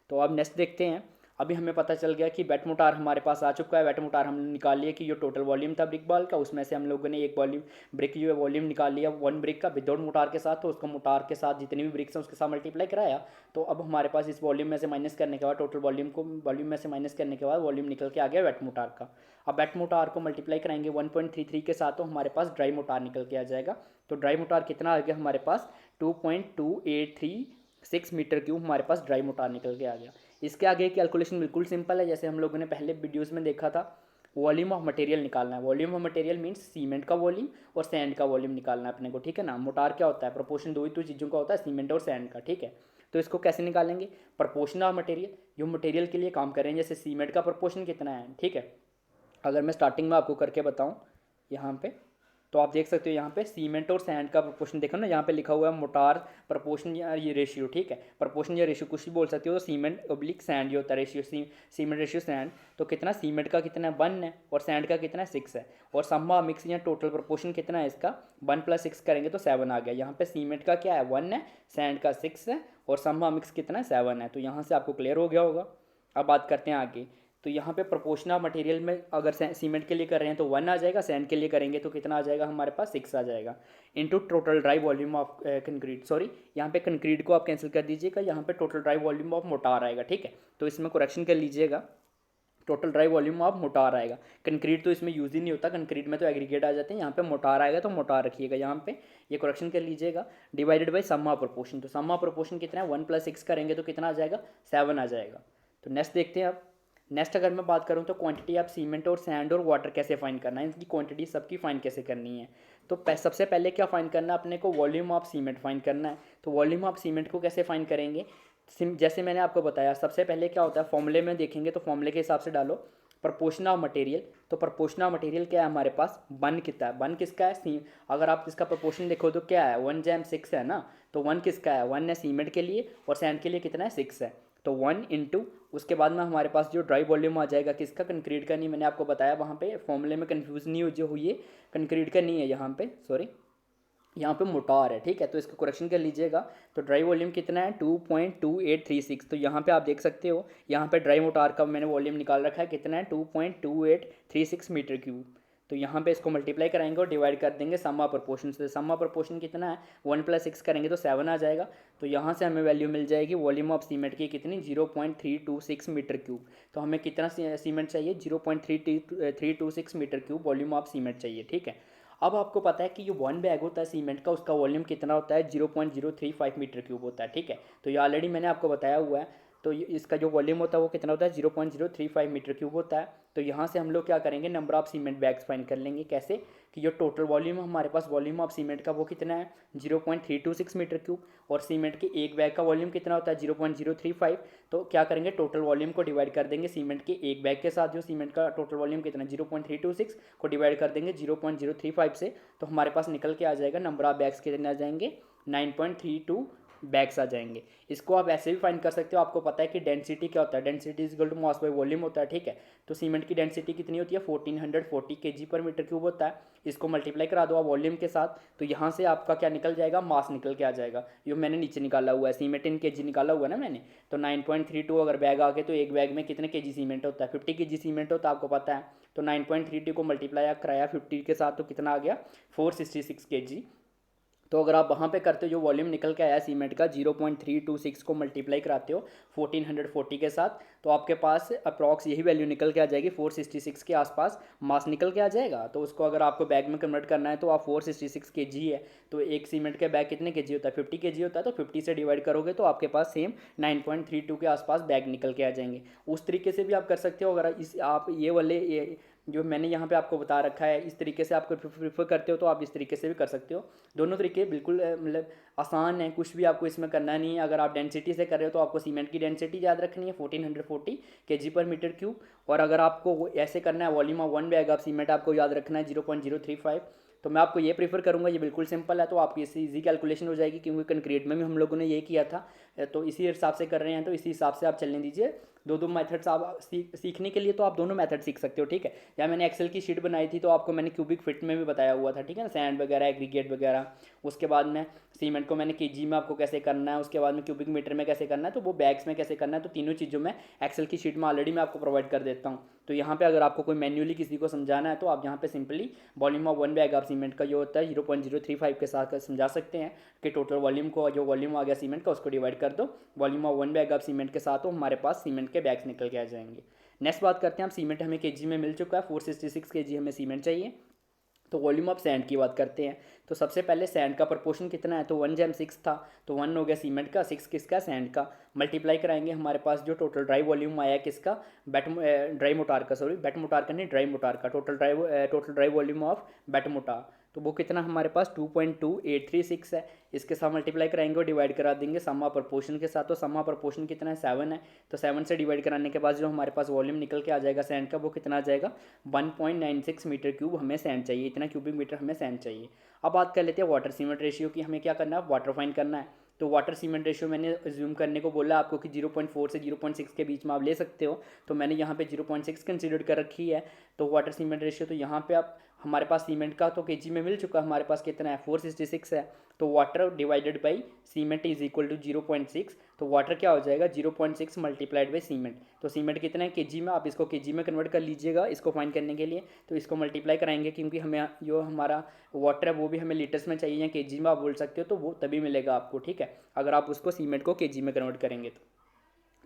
A: तो अब नेक्स्ट देखते हैं। अभी हमें पता चल गया कि बैट मोटार हमारे पास आ चुका है। बैट मोटार हमने निकाल लिया कि जो टोटल वॉल्यूम था ब्रिक बॉल का, उसमें से हम लोगों ने एक वॉल्यूम ब्रिक जो है वॉल्यूम निकाल लिया 1 ब्रिक का विदाउट मोटार के साथ। तो उसको मोटार के साथ जितनी भी ब्रिक्स हैं उसके साथ मल्टीप्लाई कराया। तो अब हमारे पास इस वॉल्यूम में से माइनस करने के बाद, टोटल वॉल्यूम में से माइनस करने के बाद वॉल्यूम निकल के आ गया बैट मोटार का। अब बैट मोटार को मल्टीप्लाई कराएंगे 1.33 के साथ, तो हमारे पास ड्राई मोटार निकल के आ जाएगा। तो ड्राई मोटार कितना आ गया हमारे पास, 2.2836 मीटर क्यूब हमारे पास ड्राई मोटार निकल के आ गया। इसके आगे कैलकुलेशन बिल्कुल सिंपल है, जैसे हम लोगों ने पहले वीडियोस में देखा था। वॉल्यूम ऑफ मटेरियल निकालना है। Volume of material means cement का वॉल्यूम और सैंड का वॉल्यूम निकालना है अपने को, ठीक है ना। मोटार क्या होता है, प्रोपोर्शन दो ही तो चीज़ों का होता है, सीमेंट और सैंड का, ठीक है। तो इसको कैसे निकालेंगे, प्रोपोर्शन ऑफ मटेरियल, जो मटेरियल के लिए काम करें, जैसे सीमेंट का प्रोपोर्शन कितना है, ठीक है। अगर मैं स्टार्टिंग में आपको करके बताऊँ यहाँ पे, तो आप देख सकते हो यहाँ पे सीमेंट और सैंड का प्रोपोर्शन देखो ना, यहाँ पे लिखा हुआ है मोटार प्रोपोर्शन या ये रेशियो, ठीक है। प्रोपोर्शन या रेशियो कुछ भी बोल सकते हो। तो सीमेंट ऑब्लिक सैंड जो होता है रेशियो, सीमेंट रेशियो सैंड, तो कितना सीमेंट का कितना है 1 है और सैंड का कितना है 6 है। और सम्मा मिक्स या टोटल प्रोपोर्शन कितना है इसका, 1 + 6 करेंगे तो 7 आ गया। यहाँ पे सीमेंट का क्या है 1 है, सैंड का 6 है, और सम्मा मिक्स कितना है 7 है। तो यहाँ से आपको क्लियर हो गया होगा। अब बात करते हैं आगे। तो यहाँ पे प्रोपोर्शन ऑफ मटेरियल में अगर सीमेंट के लिए कर रहे हैं तो 1 आ जाएगा, सैंड के लिए करेंगे तो कितना आ जाएगा हमारे पास 6 आ जाएगा, into total dry volume of concrete. Sorry, यहाँ पे कंक्रीट को आप कैंसिल कर दीजिएगा, यहाँ पे total dry volume of motor आएगा, ठीक है। तो इसमें करेक्शन कर लीजिएगा, total dry volume of motor आएगा। कंक्रीट तो इसमें यूज़ ही नहीं होता, कंक्रीट में तो एग्रीगेट आ जाते हैं। यहाँ पे मोटार आएगा तो मोटार रखिएगा यहाँ पे, ये करेक्शन कर लीजिएगा। डिवाइडेड बाई सम्मा प्रोपोर्शन, तो सम्मा प्रोपोर्शन कितना है 1 + 6 करेंगे तो कितना आ जाएगा 7 आ जाएगा। तो नेक्स्ट देखते हैं अब। नेक्स्ट अगर मैं बात करूं तो क्वांटिटी ऑफ सीमेंट और सैंड और वाटर कैसे फाइंड करना है, इनकी क्वांटिटी सबकी फाइंड कैसे करनी है। तो सबसे पहले क्या फाइंड करना है अपने को, वॉल्यूम ऑफ सीमेंट फाइंड करना है। तो वॉल्यूम ऑफ सीमेंट को कैसे फाइंड करेंगे, जैसे मैंने आपको बताया, सबसे पहले क्या होता है फॉर्मूले में देखेंगे, तो फॉर्मूले के हिसाब से डालो प्रपोर्शन ऑफ मटेरियल। तो प्रपोर्शन ऑफ मटेरियल क्या है हमारे पास, 1 कितना है, 1 किसका है, अगर आप इसका प्रपोर्शन देखो तो क्या है 1/6 है ना। तो 1 किसका है, 1 है सीमेंट के लिए, और सैंड के लिए कितना है 6 है। तो 1 इंटू उसके बाद में हमारे पास जो ड्राई वॉल्यूम आ जाएगा किसका, कंक्रीट का। नहीं, मैंने आपको बताया वहाँ पे फॉर्मूले में कंफ्यूज नहीं हो जो हुई है, कंक्रीट का नहीं है यहाँ पे, सॉरी, यहाँ पे मोटार है, ठीक है। तो इसको करेक्शन कर लीजिएगा। तो ड्राई वॉल्यूम कितना है 2.2836। तो यहाँ पे आप देख सकते हो, यहाँ पे ड्राई मोटार का मैंने वॉल्यूम निकाल रखा है, कितना है 2.2836 मीटर क्यूब। तो यहाँ पे इसको मल्टीप्लाई कराएंगे और डिवाइड कर देंगे सम्मा प्रोपोर्शन से। सम्मा प्रोपोर्शन कितना है, 1+6 करेंगे तो 7 आ जाएगा। तो यहाँ से हमें वैल्यू मिल जाएगी वॉल्यूम ऑफ सीमेंट की कितनी, 0.326 मीटर क्यूब। तो हमें कितना सीमेंट चाहिए, 0.326 metre cube volume of cement चाहिए, ठीक है। अब आपको पता है कि जो 1 बैग होता है सीमेंट का, उसका वॉल्यूम कितना होता है, 0.035 मीटर क्यूब होता है, ठीक है। तो ये ऑलरेडी मैंने आपको बताया हुआ है। तो इसका जो वॉल्यूम होता है वो कितना होता है, 0.035 मीटर क्यूब होता है। तो यहाँ से हम लोग क्या करेंगे, number of cement bags find कर लेंगे। कैसे कि जो टोटल वॉल्यूम हमारे पास वॉल्यूम ऑफ सीमेंट का वो कितना है, 0.326 मीटर क्यूब, और सीमेंट के एक बैग का वॉल्यूम कितना होता है, 0.035। तो क्या करेंगे, टोटल वॉल्यूम को डिवाइड कर देंगे सीमेंट के एक बैग के साथ। जो सीमेंट का टोटल वॉल्यूम कितना है, 0.326 को डिवाइड कर देंगे 0.035 से। तो हमारे पास निकल के आ जाएगा नंबर ऑफ बैग्स कितने आ जाएंगे, 9.32 बैग्स आ जाएंगे। इसको आप ऐसे भी फाइंड कर सकते हो। आपको पता है कि डेंसिटी क्या होता है, density is equal to mass by volume होता है, ठीक है। तो सीमेंट की डेंसिटी कितनी होती है, 1440 kg पर मीटर क्यूब होता है। इसको मल्टीप्लाई करा दो आप वॉल्यूम के साथ, तो यहाँ से आपका क्या निकल जाएगा, मास निकल के आ जाएगा। ये मैंने नीचे निकाला हुआ है, सीमेंट इन kg निकाला हुआ है ना मैंने। तो 9.32 अगर बैग आ गए तो एक बैग में कितने kg सीमेंट होता है, 50 kg सीमेंट होता है, आपको पता है। तो 9.32 को मल्टीप्लाई कराया 50 के साथ तो कितना आ गया, 466 kg। तो अगर आप वहाँ पे करते हो, जो वॉल्यूम निकल के आया सीमेंट का 0.326 को मल्टीप्लाई कराते हो 1440 के साथ, तो आपके पास अप्रॉक्स यही वैल्यू निकल के आ जाएगी, 466 के आसपास मास निकल के आ जाएगा। तो उसको अगर आपको बैग में कन्वर्ट करना है तो आप 466 kg है, तो एक सीमेंट के बैग कितने kg होता है, 50 kg होता है। तो 50 से डिवाइड करोगे तो आपके पास सेम 9.32 के आसपास बैग निकल के आ जाएंगे। उस तरीके से भी आप कर सकते हो। अगर इस आप ये वाले जो मैंने यहाँ पे आपको बता रखा है इस तरीके से आपको प्रीफर करते हो तो आप इस तरीके से भी कर सकते हो। दोनों तरीके बिल्कुल मतलब आसान है, कुछ भी आपको इसमें करना नहीं है। अगर आप डेंसिटी से कर रहे हो तो आपको सीमेंट की डेंसिटी याद रखनी है 1440 kg पर मीटर क्यूब, और अगर आपको ऐसे करना है volume of 1 bag of cement आपको याद रखना है 0.035। तो मैं आपको ये प्रीफर करूँगा, ये बिल्कुल सिंपल है, तो आपकी इससे ईजी कैलकुलेशन हो जाएगी, क्योंकि कंक्रीट में भी हम लोगों ने ये किया था। तो इसी हिसाब से कर रहे हैं, तो इसी हिसाब से आप चलने दीजिए। दो दो मेथड्स आप सीखने के लिए तो आप दोनों मेथड सीख सकते हो, ठीक है। या मैंने एक्सेल की शीट बनाई थी तो आपको मैंने क्यूबिक फिट में भी बताया हुआ था, ठीक है ना, सैंड वगैरह एग्रीगेट वगैरह। उसके बाद में सीमेंट को मैंने केजी में आपको कैसे करना है, उसके बाद में क्यूबिक मीटर में कैसे करना है, तो वो बैग्स में कैसे करना है, तो तीनों चीज़ों में एक्सेल की शीट में ऑलरेडी मैं आपको प्रोवाइड कर देता हूँ। तो यहाँ पे अगर आपको कोई मैन्युअली किसी को समझाना है तो आप यहाँ पे simply volume of 1 bag of cement का जो होता है 0.035 के साथ समझा सकते हैं कि टोटल वॉल्यूम को, जो वॉल्यूम आ गया सीमेंट का, उसको डिवाइड कर दो volume of 1 bag of cement के साथ, तो हमारे पास सीमेंट के बैग्स निकल के आ जाएंगे। नेक्स्ट बात करते हैं हम, सीमेंट हमें केजी में मिल चुका है, 466 kg हमें सीमेंट चाहिए। तो वॉल्यूम ऑफ सैंड की बात करते हैं। तो सबसे पहले सैंड का प्रपोर्शन कितना है, तो 1:6 था, तो 1 हो गया सीमेंट का, 6 किसका, सैंड का। मल्टीप्लाई कराएंगे, हमारे पास जो टोटल ड्राई वॉल्यूम आया किसका, ड्राई मोटार का, सॉरी बेट मोटार का नहीं, ड्राई मोटार का, total dry volume of wet mortar, तो वो कितना हमारे पास 2.2836 है। इसके साथ मल्टीप्लाई कराएंगे और डिवाइड करा देंगे सम्मा प्रपोर्शन के साथ। तो सम्मा प्रपोर्शन कितना है, 7 है। तो 7 से डिवाइड कराने के बाद जो हमारे पास वॉल्यूम निकल के आ जाएगा सैंड का, वो कितना आ जाएगा, 1.96 मीटर क्यूब हमें सैंड चाहिए, इतना क्यूबिक मीटर हमें सैंड चाहिए। अब बात कर लेते हैं वाटर सीमेंट रेशियो की। हमें क्या करना है, वाटर फाइंड करना है। तो वाटर सीमेंट रेशियो मैंने ज्यूम करने को बोला आपको कि 0.4 से 0.6 के बीच में आप ले सकते हो, तो मैंने यहाँ पे 0.6 कंसिडर कर रखी है। तो वाटर सीमेंट रेशियो, तो यहाँ पे आप हमारे पास सीमेंट का तो केजी में मिल चुका, हमारे पास कितना है 466 है। तो water divided by cement is equal to 0.6। तो वाटर क्या हो जाएगा, 0.6 मल्टीप्लाइड बाई सीमेंट। तो सीमेंट कितना है केजी में, आप इसको केजी में कन्वर्ट कर लीजिएगा इसको फाइंड करने के लिए। तो इसको मल्टीप्लाई कराएंगे, क्योंकि हमें जो हमारा वाटर है वो भी हमें लीटर्स में चाहिए या केजी में आप बोल सकते हो, तो वो तभी मिलेगा आपको, ठीक है, अगर आप उसको सीमेंट को केजी में कन्वर्ट करेंगे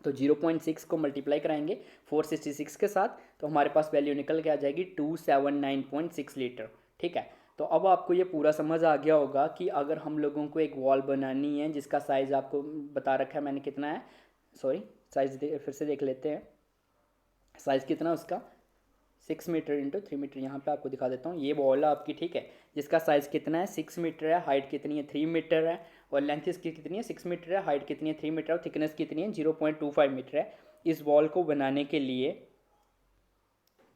A: तो 0.6 को मल्टीप्लाई कराएंगे 466 के साथ, तो हमारे पास वैल्यू निकल के आ जाएगी 279.6 लीटर, ठीक है। तो अब आपको ये पूरा समझ आ गया होगा कि अगर हम लोगों को एक वॉल बनानी है जिसका साइज़ आपको बता रखा है मैंने कितना है, सॉरी साइज़ फिर से देख लेते हैं, साइज़ कितना उसका 6 मीटर इंटू 3 मीटर, यहाँ पे आपको दिखा देता हूँ। ये वॉल है आपकी, ठीक है, जिसका साइज़ कितना है 6 मीटर है, हाइट कितनी है 3 मीटर है, और लेंथ इसकी कितनी है 6 मीटर है, हाइट कितनी है 3 मीटर, और थिकनेस कितनी है 0.25 मीटर है। इस वॉल को बनाने के लिए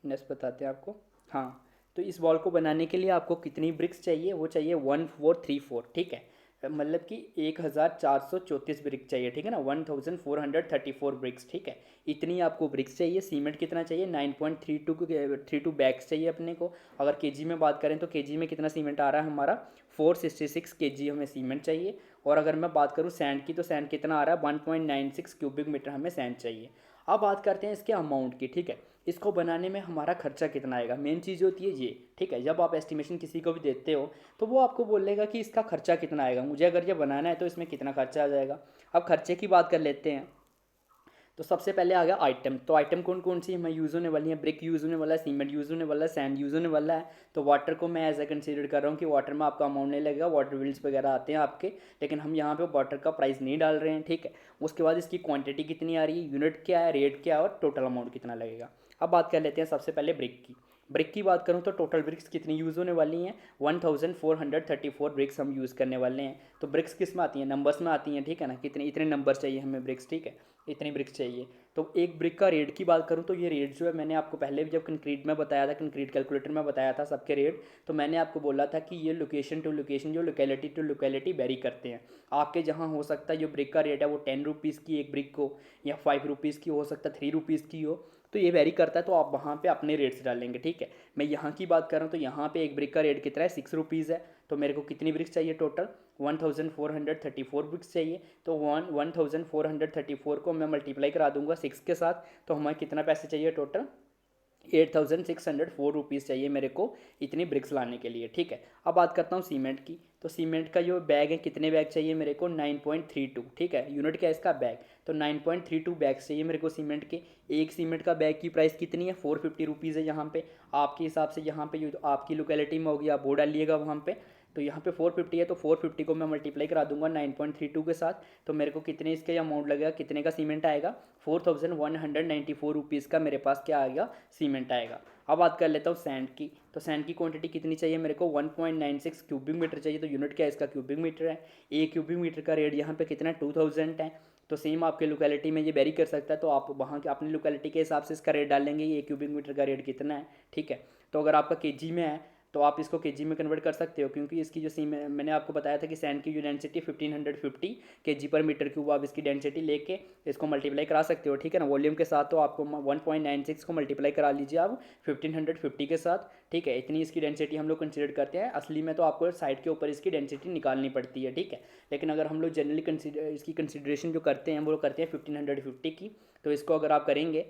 A: नेक्स्ट बताते हैं आपको, हाँ, तो इस वॉल को बनाने के लिए आपको कितनी ब्रिक्स चाहिए, वो चाहिए 1434, ठीक है, मतलब कि 1434 ब्रिक्स चाहिए, ठीक है ना, 1434 ब्रिक्स, ठीक है, इतनी आपको ब्रिक्स चाहिए। सीमेंट कितना चाहिए, 9.32 बैग्स चाहिए अपने को। अगर केजी में बात करें तो केजी में कितना सीमेंट आ रहा है हमारा, 466 kg हमें सीमेंट चाहिए। और अगर मैं बात करूँ सैंड की, तो सैंड कितना आ रहा है 1.96 क्यूबिक मीटर हमें सैंड चाहिए। अब बात करते हैं इसके अमाउंट की, ठीक है, इसको बनाने में हमारा खर्चा कितना आएगा, मेन चीज़ होती है ये, ठीक है। जब आप एस्टिमेशन किसी को भी देते हो तो वो आपको बोलेगा कि इसका खर्चा कितना आएगा, मुझे अगर ये बनाना है तो इसमें कितना खर्चा आ जाएगा। अब खर्चे की बात कर लेते हैं। तो सबसे पहले आ गया आइटम। तो आइटम कौन कौन सी हमें यूज़ होने वाली है, ब्रिक यूज़ होने वाला है, सीमेंट यूज़ होने वाला है, सैंड यूज़ होने वाला है। तो वाटर को मैं ऐसा कंसीडर कर रहा हूँ कि वाटर में आपका अमाउंट नहीं लगेगा, वाटर बिल्स वगैरह आते हैं आपके, लेकिन हम यहाँ पे वाटर का प्राइस नहीं डाल रहे हैं, ठीक है। उसके बाद इसकी क्वांटिटी कितनी आ रही है, यूनिट क्या है, रेट क्या है और टोटल अमाउंट कितना लगेगा। अब बात कर लेते हैं सबसे पहले ब्रिक की। ब्रिक की बात करूँ तो टोटल ब्रिक्स कितनी यूज़ होने वाली हैं, 1434 ब्रिक्स हम यूज़ करने वाले हैं। तो ब्रिक्स किस में आती हैं, नंबर्स में आती हैं, ठीक है ना, कितने इतने नंबर्स चाहिए हमें ब्रिक्स, ठीक है, इतनी ब्रिक्स चाहिए। तो एक ब्रिक का रेट की बात करूँ तो ये रेट जो है मैंने आपको पहले भी जब कंक्रीट में बताया था, कंक्रीट कैलकुलेटर में बताया था सबके रेट, तो मैंने आपको बोला था कि ये लोकेशन टू लोकेशन, जो लोकेलिटी टू लोकेलिटी वेरी करते हैं। आपके जहाँ हो सकता है जो ब्रिक का रेट है वो 10 रुपीज़ की एक ब्रिक को, या 5 रुपीज़ की हो सकता है, 3 रुपीज़ की हो, तो ये वेरी करता है। तो आप वहाँ पे अपने रेट्स डालेंगे, ठीक है। मैं यहाँ की बात कर रहा हूँ तो यहाँ पे एक ब्रिक का रेट कितना है, 6 रुपीज़ है। तो मेरे को कितनी ब्रिक्स चाहिए टोटल, 1434 ब्रिक्स चाहिए। तो 1434 को मैं मल्टीप्लाई करा दूंगा 6 के साथ, तो हमें कितना पैसे चाहिए टोटल, 8604 चाहिए मेरे को इतनी ब्रिक्स लाने के लिए, ठीक है। अब बात करता हूँ सीमेंट की। तो सीमेंट का जो बैग है, कितने बैग चाहिए मेरे को, 9.32, ठीक है। यूनिट क्या है इसका, बैग। तो 9.32 बैग्स चाहिए मेरे को सीमेंट के। एक सीमेंट का बैग की प्राइस कितनी है, 450 रुपीज़ है यहाँ पे। आपके हिसाब से यहाँ पे आपकी लोकेलिटी में होगी, आप वो डालिएगा वहाँ पे। तो यहाँ पे 450 है, तो 450 को मैं मल्टीप्लाई करा दूंगा 9.32 के साथ। तो मेरे को कितने इसके अमाउंट लगेगा, कितने का सीमेंट आएगा, 4194 रुपीज़ का मेरे पास क्या आएगा, सीमेंट आएगा। अब बात कर लेता हूँ सैंड की। तो सैंड की क्वांटिटी कितनी चाहिए मेरे को, 1.96 क्यूबिक मीटर चाहिए। तो यूनिट क्या है इसका, क्यूबिक मीटर है। एक क्यूबिक मीटर का रेट यहाँ पे कितना है, 2000 है। तो सेम आपके लोकेलिटी में ये वेरी कर सकता है, तो आप वहाँ के अपनी लोकेलिटी के हिसाब से इसका रेट डाल लेंगे, ये क्यूबिक मीटर का रेट कितना है, ठीक है। तो अगर आपका केजी में है तो आप इसको केजी में कन्वर्ट कर सकते हो, क्योंकि इसकी जो सीम मैंने आपको बताया था कि सैंड की जो डेंसिटी 1550 केजी पर मीटर क्यूब, आप इसकी डेंसिटी लेके इसको मल्टीप्लाई करा सकते हो, ठीक है ना, वॉल्यूम के साथ। तो आपको 1.96 को मल्टीप्लाई करा लीजिए आप 1550 के साथ, ठीक है। इतनी इसकी डेंसिटी हम लोग कंसिडर करते हैं। असली में तो आपको साइड के ऊपर इसकी डेंसिटी निकालनी पड़ती है, ठीक है। लेकिन अगर हम लोग जनरली इसकी कंसिडरेशन जो करते हैं वो करते हैं 1550 की। तो इसको अगर आप करेंगे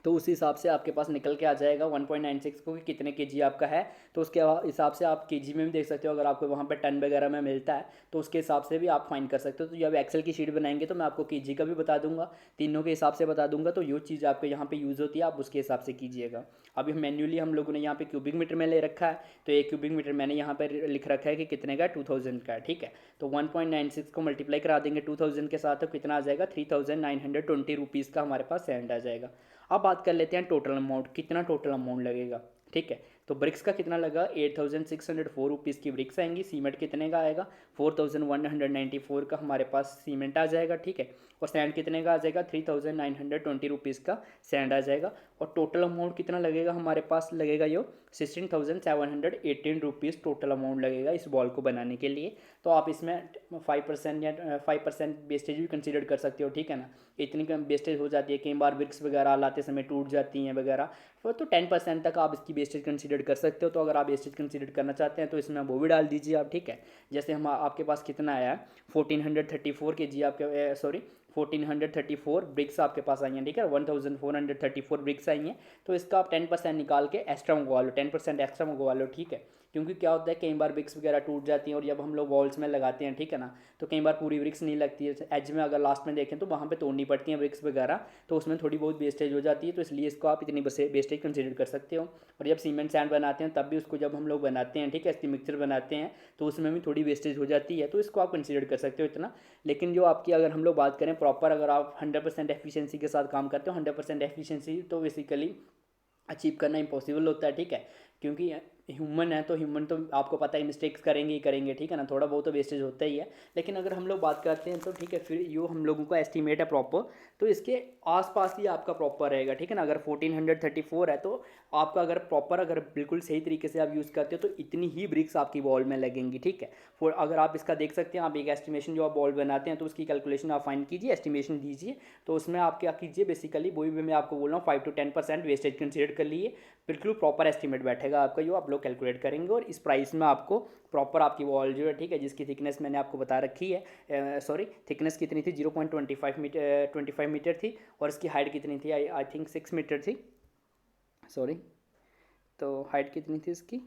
A: तो उस हिसाब से आपके पास निकल के आ जाएगा 1.96 को कि कितने केजी आपका है। तो उसके हिसाब से आप केजी में भी देख सकते हो, अगर आपको वहाँ पे टन वगैरह में मिलता है तो उसके हिसाब से भी आप फाइन कर सकते हो। तो जब एक्सेल की शीट बनाएंगे तो मैं आपको केजी का भी बता दूंगा, तीनों के हिसाब से बता दूंगा। तो जो चीज़ आपके यहाँ पे यूज़ होती है आप उसके हिसाब से कीजिएगा। अभी मैन्युअली हम लोगों ने यहाँ पे क्यूबिक मीटर में ले रखा है, तो एक क्यूबिक मीटर मैंने यहाँ पर लिख रखा है कि कितने का, 2000 का है, ठीक है। तो 1.96 को मल्टीप्लाई करा देंगे 2000 के साथ, तो कितना आ जाएगा, 3920 रुपीज़ का हमारे पास सैंड आ जाएगा। अब बात कर लेते हैं टोटल अमाउंट, कितना टोटल अमाउंट लगेगा, ठीक है। तो ब्रिक्स का कितना लगा, 8604 रुपीज़ की ब्रिक्स आएंगी। सीमेंट कितने का आएगा, 4194 का हमारे पास सीमेंट आ जाएगा, ठीक है। और सैंड कितने का आ जाएगा, 3920 रुपीज़ का सैंड आ जाएगा। और टोटल अमाउंट कितना लगेगा हमारे पास, लगेगा यो 16,718 रुपीज़ टोटल अमाउंट लगेगा इस बॉल को बनाने के लिए। तो आप इसमें 5% या 5% वेस्टेज भी कंसिडर कर सकते हो, ठीक है ना। इतनी कम वेस्टेज हो जाती है, कई बार ब्रिक्स वगैरह लाते समय टूट जाती हैं वगैरह, तो 10% तक आप इसकी वेस्टेज कंसिडर कर सकते हो। तो अगर आप वेस्टेज कंसिडर करना चाहते हैं तो इसमें वो भी डाल दीजिए आप, ठीक है। जैसे हम आपके पास कितना आया है, 1434 के जी आपके, सॉरी 1434 ब्रिक्स आपके पास आई हैं, ठीक है, 1434 ब्रिक्स आई हैं। तो इसका आप 10% निकाल के एक्स्ट्रा मंगवा लो, 10% एक्स्ट्रा मंगवा लो, ठीक है। क्योंकि क्या होता है कई बार ब्रिक्स वगैरह टूट जाती हैं, और जब हम लोग वॉल्स में लगाते हैं, ठीक है ना, तो कई बार पूरी ब्रिक्स नहीं लगती है एज में, अगर लास्ट में देखें तो वहाँ पे तोड़नी पड़ती हैं ब्रिक्स वगैरह, तो उसमें थोड़ी बहुत वेस्टेज हो जाती है। तो इसलिए इसको आप इतनी वेस्टेज कंसिडर कर सकते हो। और जब सीमेंट सैंड बनाते हैं तब भी उसको जब हम लोग बनाते हैं, ठीक है, इसकी मिक्सचर बनाते हैं तो उसमें भी थोड़ी वेस्टेज हो जाती है, तो इसको आप कंसिडर कर सकते हो इतना। लेकिन जो आपकी अगर हम लोग बात करें प्रॉपर, अगर आप 100% एफिशिएंसी के साथ काम करते हो, 100% एफिशिएंसी तो बेसिकली अचीव करना इम्पॉसिबल होता है, ठीक है। क्योंकि ह्यूमन है तो ह्यूमन तो आपको पता है मिस्टेक्स करेंगे ही करेंगे, ठीक है ना, थोड़ा बहुत तो वेस्टेज होता ही है। लेकिन अगर हम लोग बात करते हैं तो ठीक है, फिर यो हम लोगों का एस्टिमेट है प्रॉपर, तो इसके आसपास ही आपका प्रॉपर रहेगा, ठीक है ना। अगर 1434 है तो आपका अगर प्रॉपर, अगर बिल्कुल सही तरीके से आप यूज़ करते हो तो इतनी ही ब्रिक्स आपकी वॉल में लगेंगी, ठीक है। फिर अगर आप इसका देख सकते हैं, आप एक एस्टिमेशन जो आप बॉल बनाते हैं तो उसकी कैलकुलेशन आप फाइंड कीजिए, एस्टिमेशन दीजिए। तो उसमें आप क्या कीजिए, बेसिकली वही मैं आपको बोल रहा हूँ, 5 to 10% वेस्टेज कंसिडर कर लिए, बिल्कुल प्रॉपर एस्टिमेट बैठेगा आपका, जो आप लोग कैलकुलेट करेंगे। और इस प्राइस में आपको प्रॉपर आपकी वॉल जो है, ठीक है, जिसकी थिकनेस मैंने आपको बता रखी है, सॉरी थिकनेस कितनी थी, 0.25 मीटर थी, और इसकी हाइट कितनी थी, आई थिंक 6 मीटर थी, सॉरी, तो हाइट कितनी थी इसकी,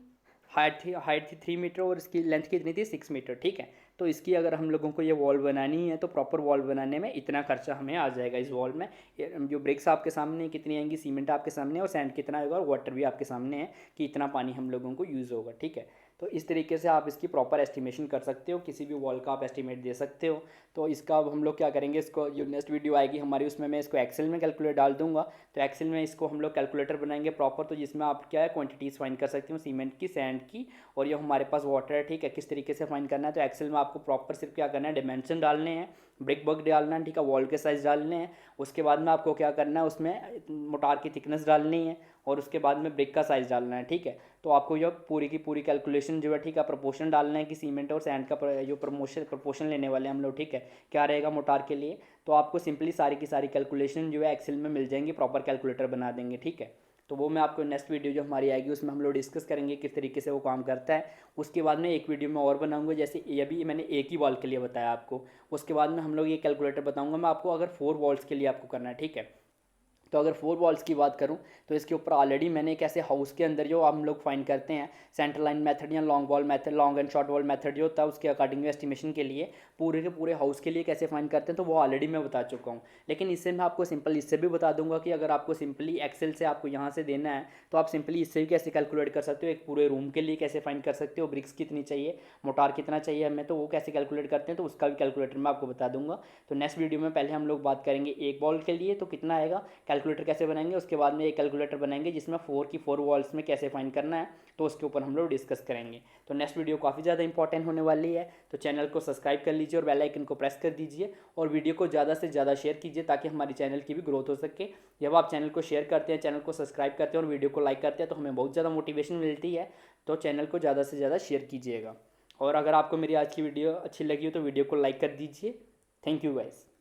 A: हाइट थी 3 मीटर और इसकी लेंथ कितनी थी 6 मीटर, ठीक है। तो इसकी अगर हम लोगों को ये वॉल बनानी है तो प्रॉपर वॉल बनाने में इतना खर्चा हमें आ जाएगा इस वॉल में। जो ब्रिक्स आपके सामने कितनी आएंगी, सीमेंट आपके सामने और सैंड कितना होगा और वाटर भी आपके सामने है कि इतना पानी हम लोगों को यूज़ होगा, ठीक है। तो इस तरीके से आप इसकी प्रॉपर एस्टिमेशन कर सकते हो, किसी भी वॉल का आप एस्टिमेट दे सकते हो। तो इसका अब हम लोग क्या करेंगे, इसको जो नेक्स्ट वीडियो आएगी हमारी उसमें मैं इसको एक्सेल में कैलकुलेट डाल दूंगा। तो एक्सेल में इसको हम लोग कैलकुलेटर बनाएंगे प्रॉपर, तो जिसमें आप क्या है क्वांटिटीज़ फाइंड कर सकते हो सीमेंट की, सैंड की, और ये हमारे पास वाटर है, ठीक है। किस तरीके से फाइंड करना है, तो एक्सेल में आपको प्रॉपर सिर्फ क्या करना है, डायमेंशन डालने हैं, ब्रिक वर्क डालना है, ठीक है, वॉल के साइज डालने हैं। उसके बाद में आपको क्या करना है, उसमें मोटार की थिकनेस डालनी है और उसके बाद में ब्रिक का साइज़ डालना है, ठीक है। तो आपको ये पूरी की पूरी कैलकुलेशन जो है, ठीक है, प्रोपोर्शन डालना है कि सीमेंट और सैंड का जो प्रोपोर्शन लेने वाले हम लोग, ठीक है, क्या रहेगा मोटार के लिए। तो आपको सिंपली सारी की सारी कैलकुलेशन जो है एक्सेल में मिल जाएंगी, प्रॉपर कैलकुलेटर बना देंगे, ठीक है। तो वो मैं आपको नेक्स्ट वीडियो जो हमारी आएगी उसमें हम लोग डिस्कस करेंगे किस तरीके से वो काम करता है। उसके बाद में एक वीडियो में और बनाऊंगा, जैसे ये अभी मैंने एक ही वॉल के लिए बताया आपको, उसके बाद में हम लोग ये कैलकुलेटर बताऊंगा मैं आपको अगर 4 वॉल्स के लिए आपको करना है, ठीक है। तो अगर 4 वॉल्स की बात करूं तो इसके ऊपर ऑलरेडी मैंने एक ऐसे हाउस के अंदर जो हम लोग फाइंड करते हैं सेंटर लाइन मेथड या long wall method, long and short wall method जो होता है उसके अकॉर्डिंग एस्टिमेशन के लिए पूरे के पूरे हाउस के लिए कैसे फाइंड करते हैं, तो वो ऑलरेडी मैं बता चुका हूँ। लेकिन इससे मैं आपको सिंपल इससे भी बता दूंगा कि अगर आपको सिंपली एक्सेल से आपको यहाँ से देना है तो आप सिंपली इससे भी कैसे कैलकुलेट कर सकते हो, एक पूरे रूम के लिए कैसे फाइंड कर सकते हो, ब्रिक्स कितनी चाहिए, मोटार कितना चाहिए हमें, तो वो कैसे कैलकुलेट करते हैं, तो उसका भी कैलकुलेटर मैं आपको बता दूंगा। तो नेक्स्ट वीडियो में पहले हम लोग बात करेंगे एक बॉल के लिए तो कितना आएगा, कैलकुलेटर कैसे बनाएंगे, उसके बाद में एक कैलकुलेटर बनाएंगे जिसमें 4 की 4 वॉल्स में कैसे फाइंड करना है, तो उसके ऊपर हम लोग डिस्कस करेंगे। तो नेक्स्ट वीडियो काफ़ी ज़्यादा इंपॉर्टेंट होने वाली है, तो चैनल को सब्सक्राइब कर लीजिए और बेल आइकन को प्रेस कर दीजिए और वीडियो को ज़्यादा से ज़्यादा शेयर कीजिए ताकि हमारी चैनल की भी ग्रोथ हो सके। जब आप चैनल को शेयर करते हैं, चैनल को सब्सक्राइब करते हैं और वीडियो को लाइक करते हैं तो हमें बहुत ज़्यादा मोटिवेशन मिलती है। तो चैनल को ज़्यादा से ज़्यादा शेयर कीजिएगा और अगर आपको मेरी आज की वीडियो अच्छी लगी हो तो वीडियो को लाइक कर दीजिए। Thank you guys.